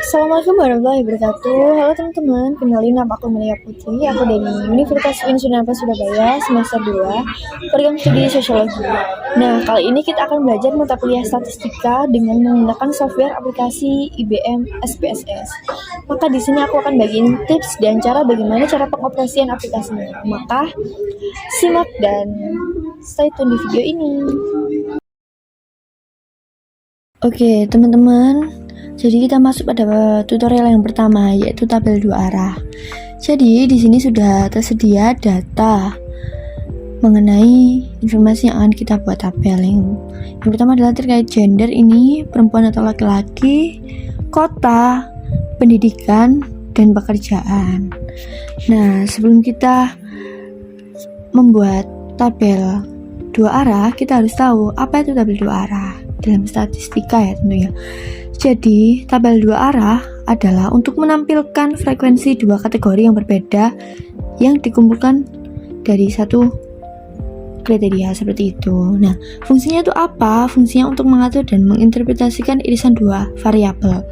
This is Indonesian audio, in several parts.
Assalamualaikum warahmatullahi wabarakatuh. Halo teman-teman, kenalin nama aku Maria Putri. Aku dari Universitas Unsur Surabaya, semester 2, program studi sosiologi. Nah, kali ini kita akan belajar mata kuliah statistika dengan menggunakan software aplikasi IBM SPSS. Maka di sini aku akan bagiin tips dan bagaimana cara pengoperasian aplikasinya. Maka simak dan stay tune di video ini. Oke, teman-teman. Jadi kita masuk pada tutorial yang pertama, yaitu tabel 2 arah. Jadi di sini sudah tersedia data mengenai informasi yang akan kita buat tabel. Yang pertama adalah terkait gender, ini perempuan atau laki-laki, kota, pendidikan, dan pekerjaan. Nah, sebelum kita membuat tabel 2 arah, kita harus tahu apa itu tabel 2 arah dalam statistika ya tentunya. Jadi, tabel 2 arah adalah untuk menampilkan frekuensi dua kategori yang berbeda yang dikumpulkan dari satu kriteria seperti itu. Nah, fungsinya itu apa? Fungsinya untuk mengatur dan menginterpretasikan irisan dua variabel,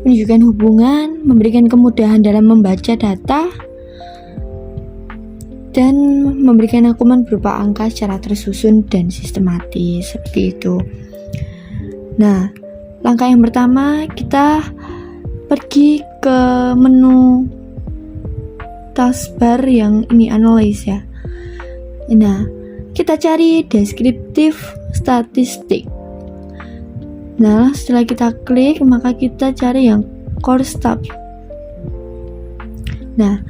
menunjukkan hubungan, memberikan kemudahan dalam membaca data, dan memberikan akuman berupa angka secara tersusun dan sistematis seperti itu. Nah, langkah yang pertama, kita pergi ke menu taskbar yang ini analyze ya. Nah, kita cari deskriptif statistik. Nah, setelah kita klik, maka kita cari yang course tab. Nah,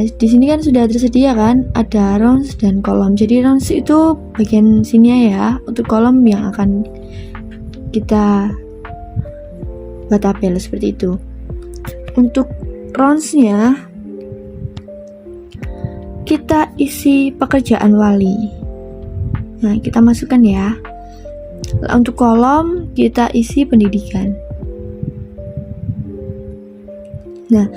di sini kan sudah tersedia kan, ada rows dan kolom. Jadi rows itu bagian sini ya, untuk kolom yang akan kita buat tabel seperti itu. Untuk rows-nya kita isi pekerjaan wali. Nah, kita masukkan ya. Untuk kolom kita isi pendidikan. Nah,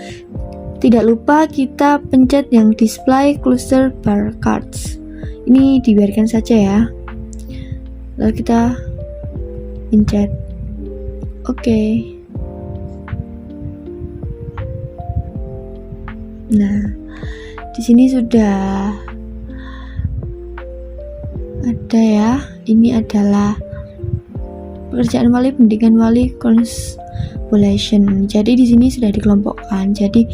tidak lupa kita pencet yang display cluster bar cards. Ini dibiarkan saja ya. Lalu kita pencet oke. Nah, di sini sudah ada ya. Ini adalah pekerjaan wali, pendidikan wali, consolation. Jadi di sini sudah dikelompokkan. Jadi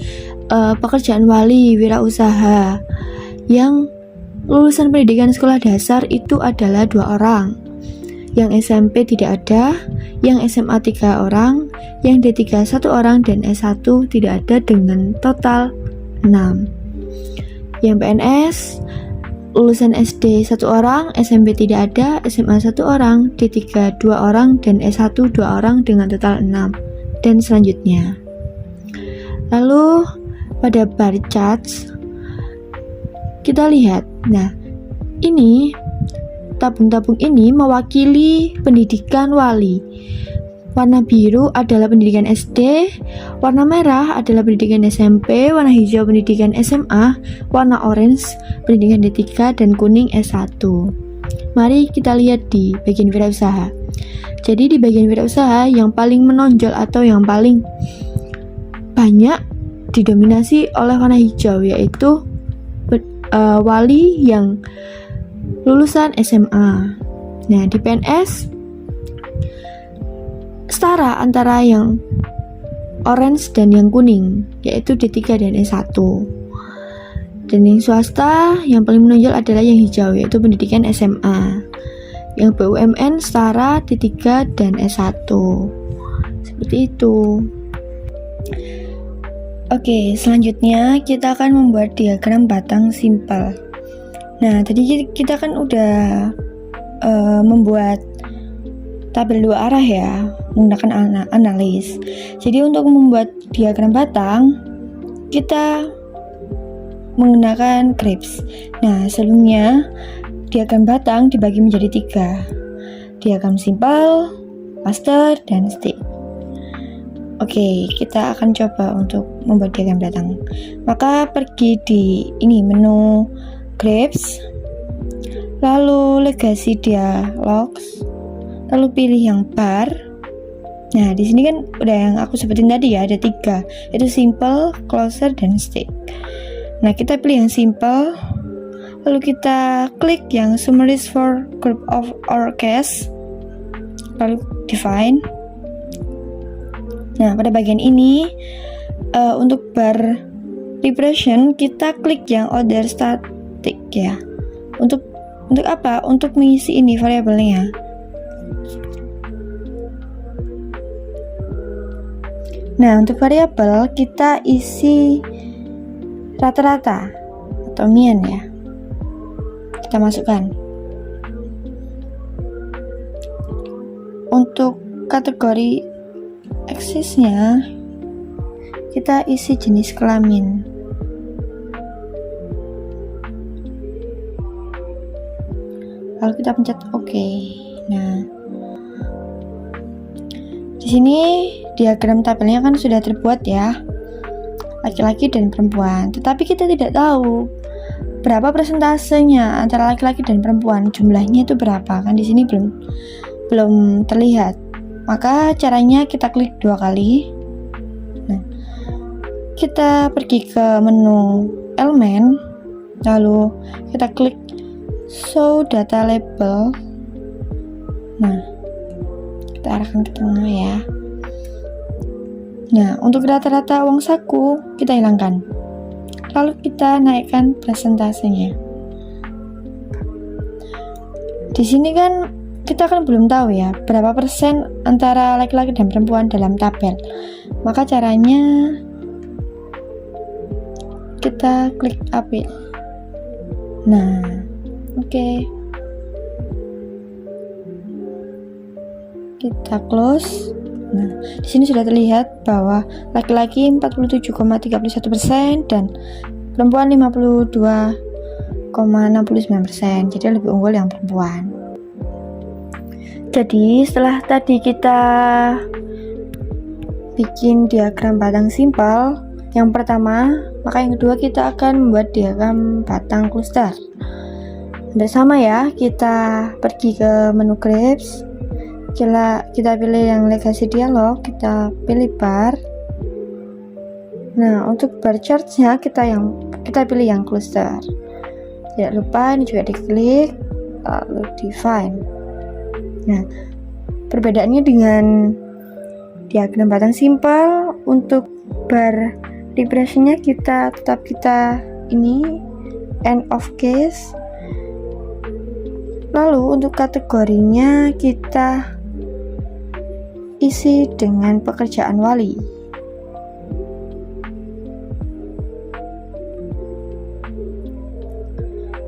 pekerjaan wali wirausaha yang lulusan pendidikan sekolah dasar itu adalah 2 orang. Yang SMP tidak ada, yang SMA 3 orang, yang D3 1 orang, dan S1 tidak ada dengan total 6. Yang PNS, lulusan SD 1 orang, SMP tidak ada, SMA 1 orang, D3 2 orang, dan S1 2 orang dengan total 6, dan selanjutnya. Lalu pada bar charts kita lihat, nah ini tabung-tabung ini mewakili pendidikan wali. Warna biru adalah pendidikan SD, warna merah adalah pendidikan SMP, warna hijau pendidikan SMA, warna orange pendidikan D3, dan kuning S1. Mari kita lihat di bagian wirausaha. Jadi di bagian wirausaha yang paling menonjol atau yang paling banyak didominasi oleh warna hijau, yaitu wali yang lulusan SMA. Nah, di PNS setara antara yang orange dan yang kuning, yaitu D3 dan S1. Dan yang swasta yang paling menonjol adalah yang hijau, yaitu pendidikan SMA. Yang BUMN setara D3 dan S1. Seperti itu. Oke, selanjutnya kita akan membuat diagram batang simpel. Nah, tadi kita kan udah membuat tabel 2 arah ya, menggunakan analis. Jadi untuk membuat diagram batang, kita menggunakan grips. Nah, sebelumnya diagram batang dibagi menjadi 3. Diagram simpel, cluster, dan stick. Oke, kita akan coba untuk membuat diagram batang. Maka pergi di ini menu grips, lalu legasi dialogs, lalu pilih yang bar, Nah, di sini kan udah yang aku sebutin tadi ya, ada 3, itu simple, closer, dan stick. Nah, kita pilih yang simple, lalu kita klik yang summarize for group of or case, lalu define. Nah, pada bagian ini untuk bar repression kita klik yang order static ya. Untuk apa? Untuk mengisi ini variabelnya. Nah, untuk variabel kita isi rata-rata atau mean ya. Kita masukkan. Untuk kategori aksesnya kita isi jenis kelamin. Lalu kita pencet OK. Nah, di sini diagram tabelnya kan sudah terbuat ya, laki-laki dan perempuan. Tetapi kita tidak tahu berapa persentasenya antara laki-laki dan perempuan, jumlahnya itu berapa, kan di sini belum terlihat. Maka caranya kita klik 2 kali. Nah, kita pergi ke menu elemen, lalu kita klik show data label. Nah, kita arahkan ke tengah ya. Nah, untuk rata-rata uang saku kita hilangkan, lalu kita naikkan presentasenya. Di sini kan kita kan belum tahu ya berapa persen antara laki-laki dan perempuan dalam tabel. Maka caranya kita klik appeal. Nah, oke. Kita close. Nah, di sini sudah terlihat bahwa laki-laki 47,31% dan perempuan 52,69%. Jadi lebih unggul yang perempuan. Jadi setelah tadi kita bikin diagram batang simpel yang pertama, maka yang kedua kita akan membuat diagram batang cluster. Bersama ya, kita pergi ke menu grapes. Kita pilih yang legacy dialog, kita pilih bar. Nah, untuk bar chartnya kita pilih yang cluster. Tidak lupa ini juga diklik, lalu define. Nah, perbedaannya dengan diagram batang simpel, untuk bar repressionnya kita ini end of case. Lalu untuk kategorinya kita isi dengan pekerjaan wali.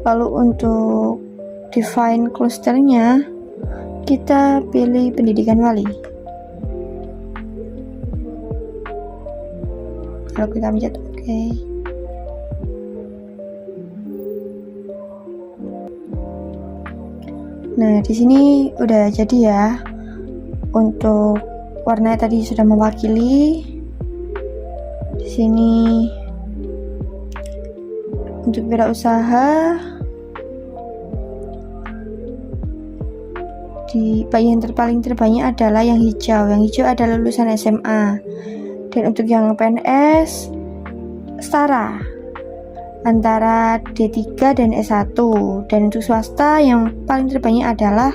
Lalu untuk define clusternya kita pilih pendidikan wali. Lalu kita pencet OK. Nah, di sini udah jadi ya. Untuk warna tadi sudah mewakili. Di sini untuk wirausaha di bagian paling terbanyak adalah yang hijau. Yang hijau adalah lulusan SMA. Dan untuk yang PNS setara antara D3 dan S1. Dan untuk swasta yang paling terbanyak adalah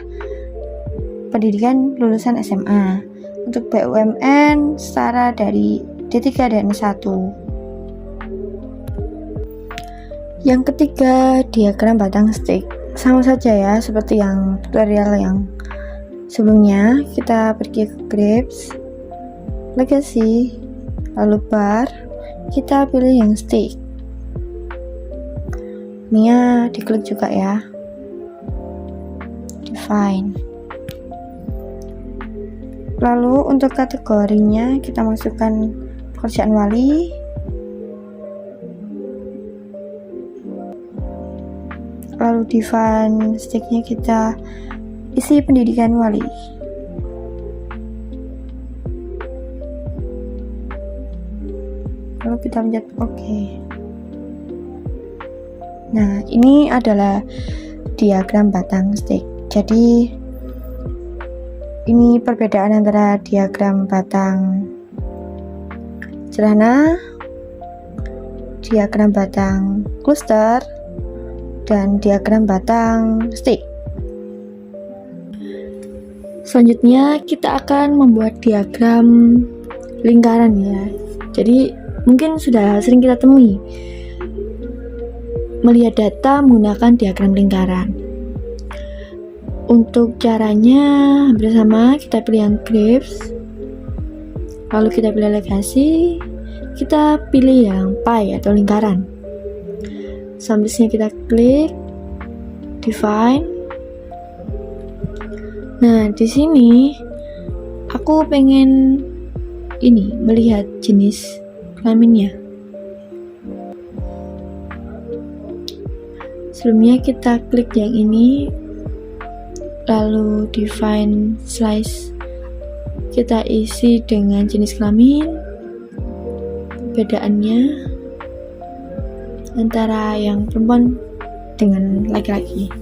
pendidikan lulusan SMA. Untuk BUMN setara dari D3 dan S1. Yang ketiga, diagram batang stick. Sama saja ya seperti yang tutorial yang sebelumnya. Kita pergi ke grapes, legacy, lalu bar, kita pilih yang stick. Ini ya diklik juga ya. Define. Lalu untuk kategorinya kita masukkan pekerjaan wali. Lalu define sticknya kita isi pendidikan wali. Lalu kita pencet OK. Nah, ini adalah diagram batang stick. Jadi Ini perbedaan antara diagram batang sederhana, diagram batang cluster, dan diagram batang stick. Selanjutnya kita akan membuat diagram lingkaran ya. Jadi mungkin sudah sering kita temui melihat data menggunakan diagram lingkaran. Untuk caranya hampir sama, kita pilih yang grips, lalu kita pilih legasi, kita pilih yang pie atau lingkaran. Selanjutnya kita klik define. Nah, di sini aku pengen melihat jenis kelaminnya. Sebelumnya kita klik yang ini, lalu define slice, kita isi dengan jenis kelamin, perbedaannya antara yang perempuan dengan laki-laki.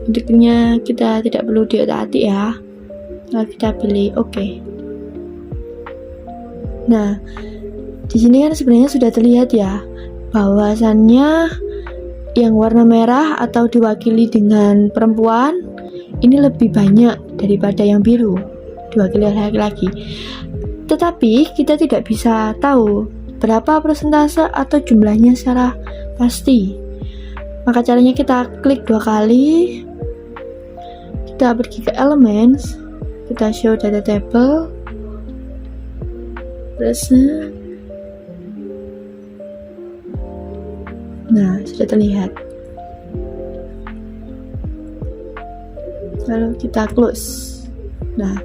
Untuknya kita tidak perlu diotak-atik ya, lalu kita pilih OK. Nah, di sini kan sebenarnya sudah terlihat ya bahwasannya yang warna merah atau diwakili dengan perempuan ini lebih banyak daripada yang biru diwakili oleh laki-laki. Tetapi kita tidak bisa tahu berapa persentase atau jumlahnya secara pasti. Maka caranya kita klik 2 kali, kita pergi ke elements, kita show data table, terusnya nah, sudah terlihat. Lalu kita close. Nah,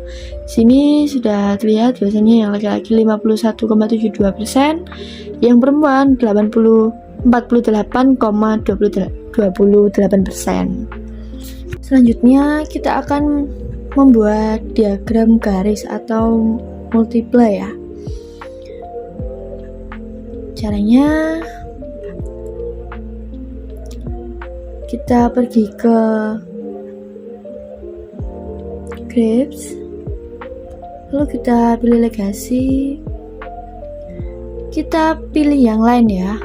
sini sudah terlihat biasanya yang laki-laki 51,72%, yang perempuan 48,28%. Selanjutnya kita akan membuat diagram garis atau multiply ya. Caranya kita pergi ke grips, lalu kita pilih legasi, kita pilih yang lain ya.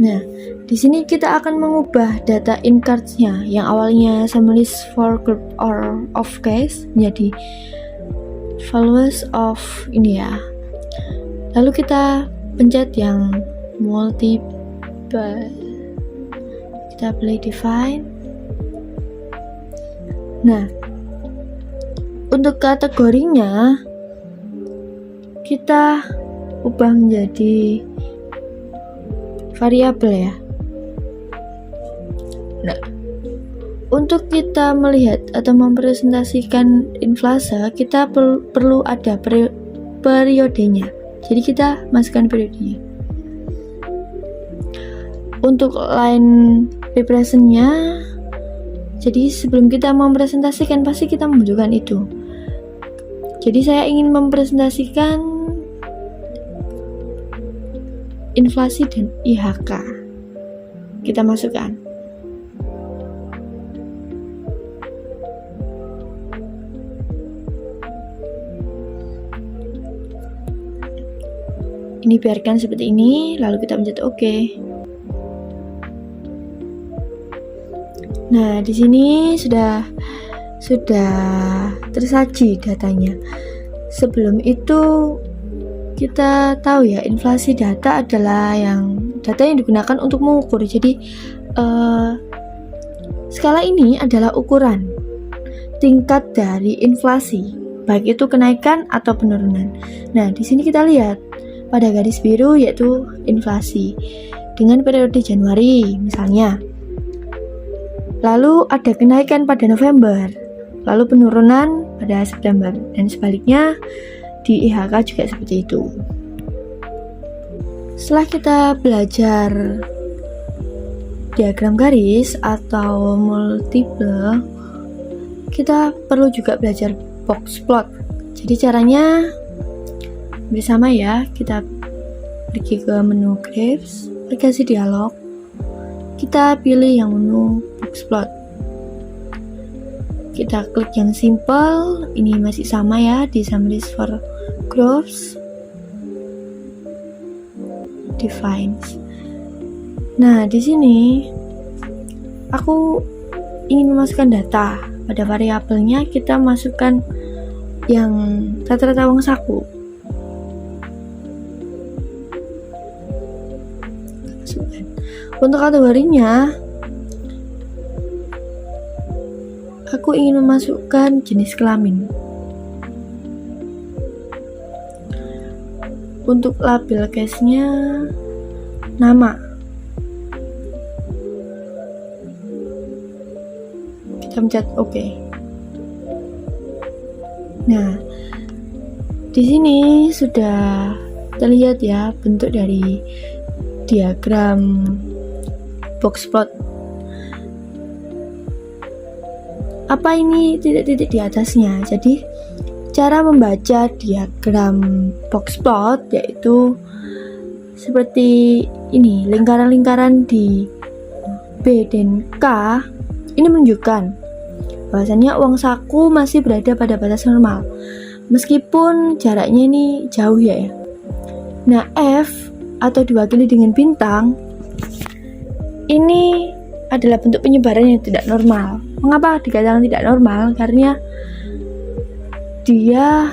Nah, di sini kita akan mengubah data in cards-nya yang awalnya sama list for group or of case menjadi values of ini ya. Lalu kita pencet yang multiply, kita pilih define. Nah, untuk kategorinya kita ubah menjadi variabel ya. Nah, untuk kita melihat atau mempresentasikan inflasi, kita perlu ada periodenya. Jadi kita masukkan periodenya. Untuk line representnya, jadi sebelum kita mempresentasikan pasti kita membutuhkan itu. Jadi saya ingin mempresentasikan inflasi dan IHK. Kita masukkan. Ini biarkan seperti ini, lalu kita pencet OK. Nah, di sini sudah tersaji datanya. Sebelum itu kita tahu ya, inflasi data adalah data yang digunakan untuk mengukur. Jadi skala ini adalah ukuran tingkat dari inflasi, baik itu kenaikan atau penurunan. Nah, di sini kita lihat pada garis biru yaitu inflasi dengan periode Januari misalnya. Lalu ada kenaikan pada November, lalu penurunan pada September, dan sebaliknya di IHK juga seperti itu. Setelah kita belajar diagram garis atau multiple, kita perlu juga belajar box plot. Jadi caranya bersama ya, kita pergi ke menu Grips, aplikasi dialog, kita pilih yang menu box plot. kita klik yang simple. Ini masih sama ya, di summaries for groups, defines. Nah, di sini aku ingin memasukkan data. Pada variabelnya kita masukkan yang rata-rata uang saku. Untuk kategorinya, aku ingin memasukkan jenis kelamin. Untuk label case-nya, nama. Kita pencet OK. Nah, di sini sudah terlihat ya bentuk dari diagram box plot. Apa ini titik-titik di atasnya? Jadi cara membaca diagram box plot yaitu seperti ini, lingkaran-lingkaran di B dan K ini menunjukkan bahwasannya uang saku masih berada pada batas normal meskipun jaraknya ini jauh ya. Nah, F atau diwakili dengan bintang ini adalah bentuk penyebaran yang tidak normal. Mengapa dikatakan tidak normal? Karena dia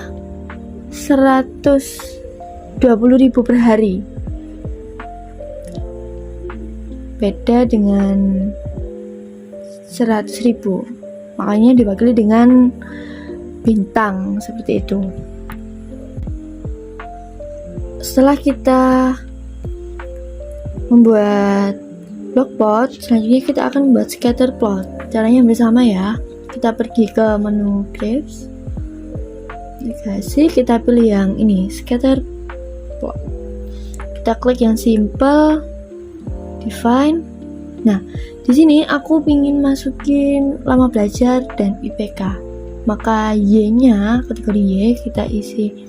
120.000 per hari, beda dengan 100.000, makanya diwakili dengan bintang seperti itu. Setelah kita membuat block plot, selanjutnya kita akan membuat scatter plot. Caranya bersama ya. Kita pergi ke menu graphs, aplikasi, kita pilih yang ini, scatter plot. Kita klik yang simple, define. Nah, di sini aku ingin masukin lama belajar dan IPK. Maka Y-nya, kategori Y, kita isi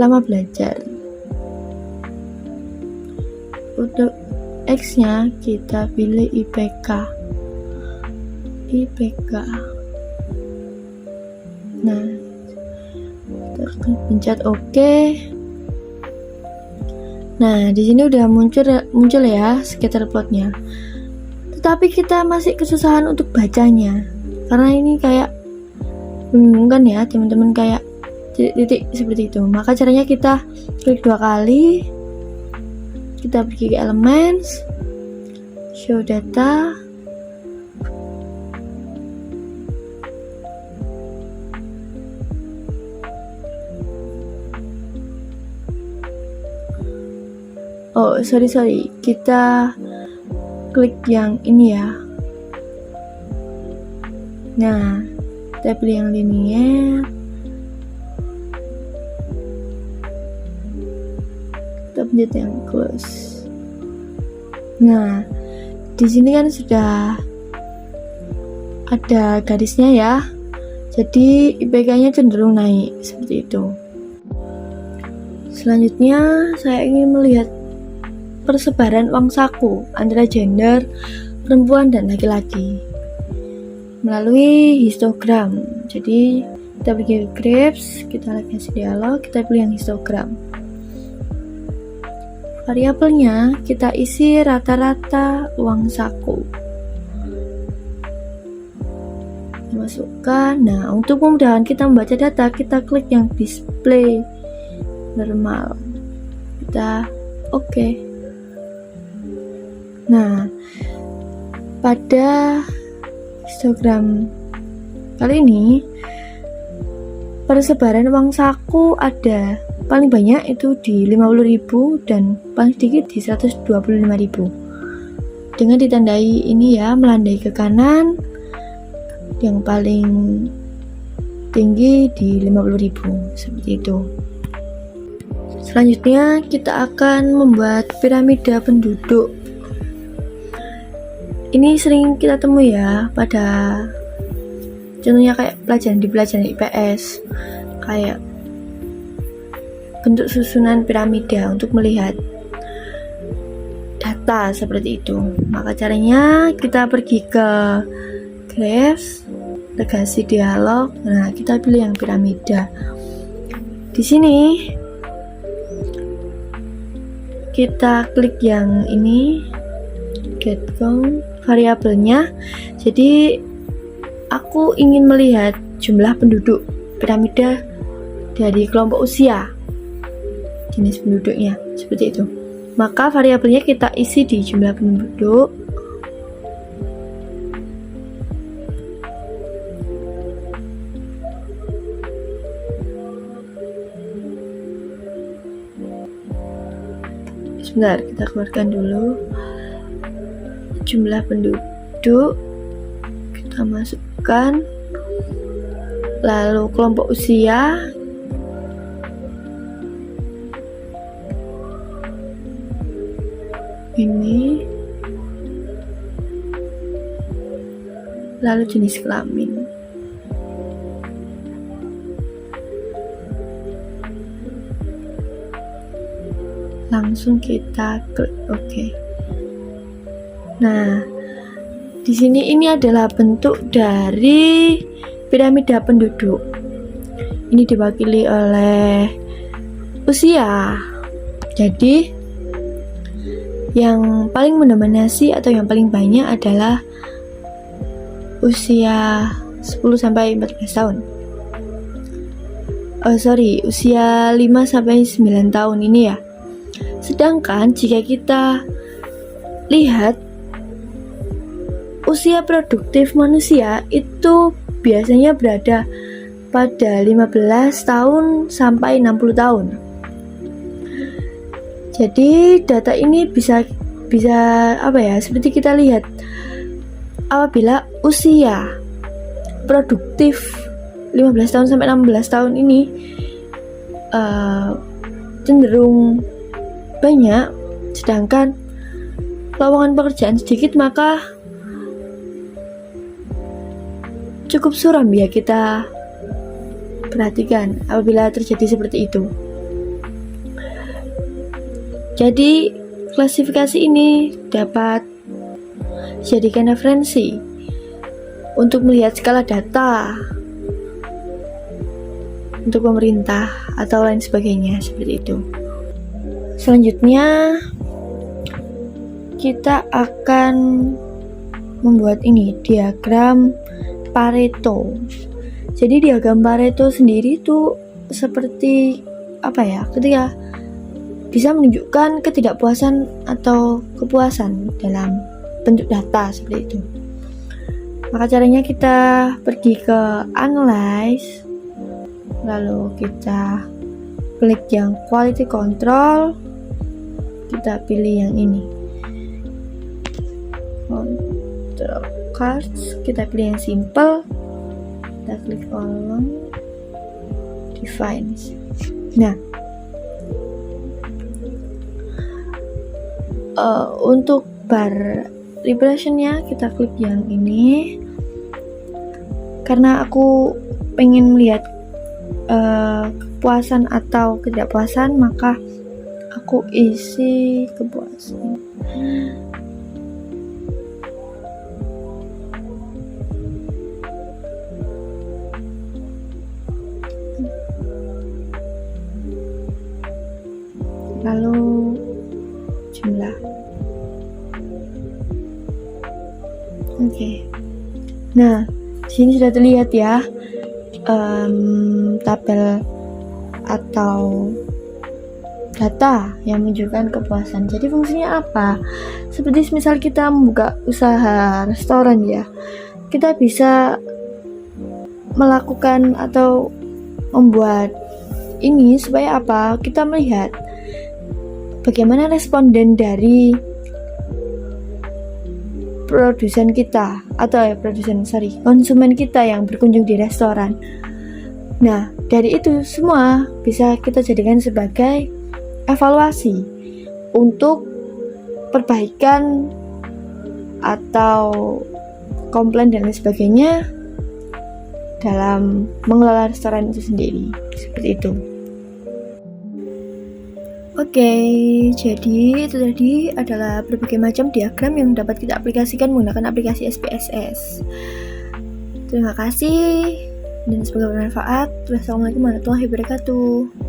lama belajar. Untuk X-nya kita pilih IPK. Nah, kita pencet OK. Nah, di sini udah muncul ya scatter plotnya. Tetapi kita masih kesusahan untuk bacanya karena ini kayak membingungkan ya teman-teman, kayak titik-titik seperti itu. Maka caranya kita klik 2 kali, kita pergi ke elements, show data, sorry, kita klik yang ini ya. Nah, kita pilih yang linear, kita pencet yang close. Nah, di sini kan sudah ada garisnya ya, jadi IPK-nya cenderung naik seperti itu. Selanjutnya saya ingin melihat persebaran uang saku antara gender perempuan dan laki-laki melalui histogram. Jadi kita pergi ke graphs, kita lihat dialog, kita pilih yang histogram. Variabelnya kita isi rata-rata uang saku. Masukkan. Nah, untuk memudahkan kita membaca data, kita klik yang display normal. Kita OK. Nah, pada histogram kali ini persebaran uang saku ada paling banyak itu di 50.000 dan paling sedikit di 125.000. Dengan ditandai ini ya, melandai ke kanan, yang paling tinggi di 50.000 seperti itu. Selanjutnya kita akan membuat piramida penduduk. Ini sering kita temui ya pada contohnya kayak pelajaran IPS, kayak bentuk susunan piramida untuk melihat data seperti itu. Maka caranya kita pergi ke graphs, legasi dialog. Nah, kita pilih yang piramida. Di sini kita klik yang ini, get count, variabelnya. Jadi aku ingin melihat jumlah penduduk piramida dari kelompok usia, jenis penduduknya seperti itu. Maka variabelnya kita isi di jumlah penduduk. Sebentar, kita keluarkan dulu jumlah penduduk, kita masukkan, lalu kelompok usia, ini, lalu jenis kelamin. Langsung kita klik OK. Nah, di sini ini adalah bentuk dari piramida penduduk. Ini diwakili oleh usia. Jadi yang paling mendominasi atau yang paling banyak adalah usia 10-14 tahun. Usia 5-9 tahun ini ya. Sedangkan jika kita lihat usia produktif manusia itu biasanya berada pada 15 tahun sampai 60 tahun. Jadi data ini bisa seperti kita lihat, apabila usia produktif 15 tahun sampai 16 tahun ini cenderung banyak, sedangkan lowongan pekerjaan sedikit, maka cukup suram ya kita perhatikan apabila terjadi seperti itu. Jadi klasifikasi ini dapat dijadikan referensi untuk melihat skala data untuk pemerintah atau lain sebagainya seperti itu. Selanjutnya kita akan membuat ini diagram Pareto. Jadi diagram Pareto sendiri itu seperti ketika bisa menunjukkan ketidakpuasan atau kepuasan dalam bentuk data seperti itu. Maka caranya kita pergi ke Analyze, lalu kita klik yang Quality Control, kita pilih yang ini, Control Cards, kita pilih yang Simple, kita klik Column, Defines. Nah, untuk bar repressionnya kita klik yang ini, karena aku pengen melihat kepuasan atau ketidakpuasan, maka aku isi kepuasan. Lalu jumlah. Oke. Nah, di sini sudah terlihat ya tabel atau data yang menunjukkan kepuasan. Jadi fungsinya apa? Seperti misal kita membuka usaha restoran ya, kita bisa melakukan atau membuat ini supaya apa? Kita melihat bagaimana responden dari konsumen kita yang berkunjung di restoran. Nah, dari itu semua bisa kita jadikan sebagai evaluasi untuk perbaikan atau komplain dan lain sebagainya dalam mengelola restoran itu sendiri, seperti itu. Oke, jadi itu tadi adalah berbagai macam diagram yang dapat kita aplikasikan menggunakan aplikasi SPSS. Terima kasih dan semoga bermanfaat. Wassalamualaikum warahmatullahi wabarakatuh.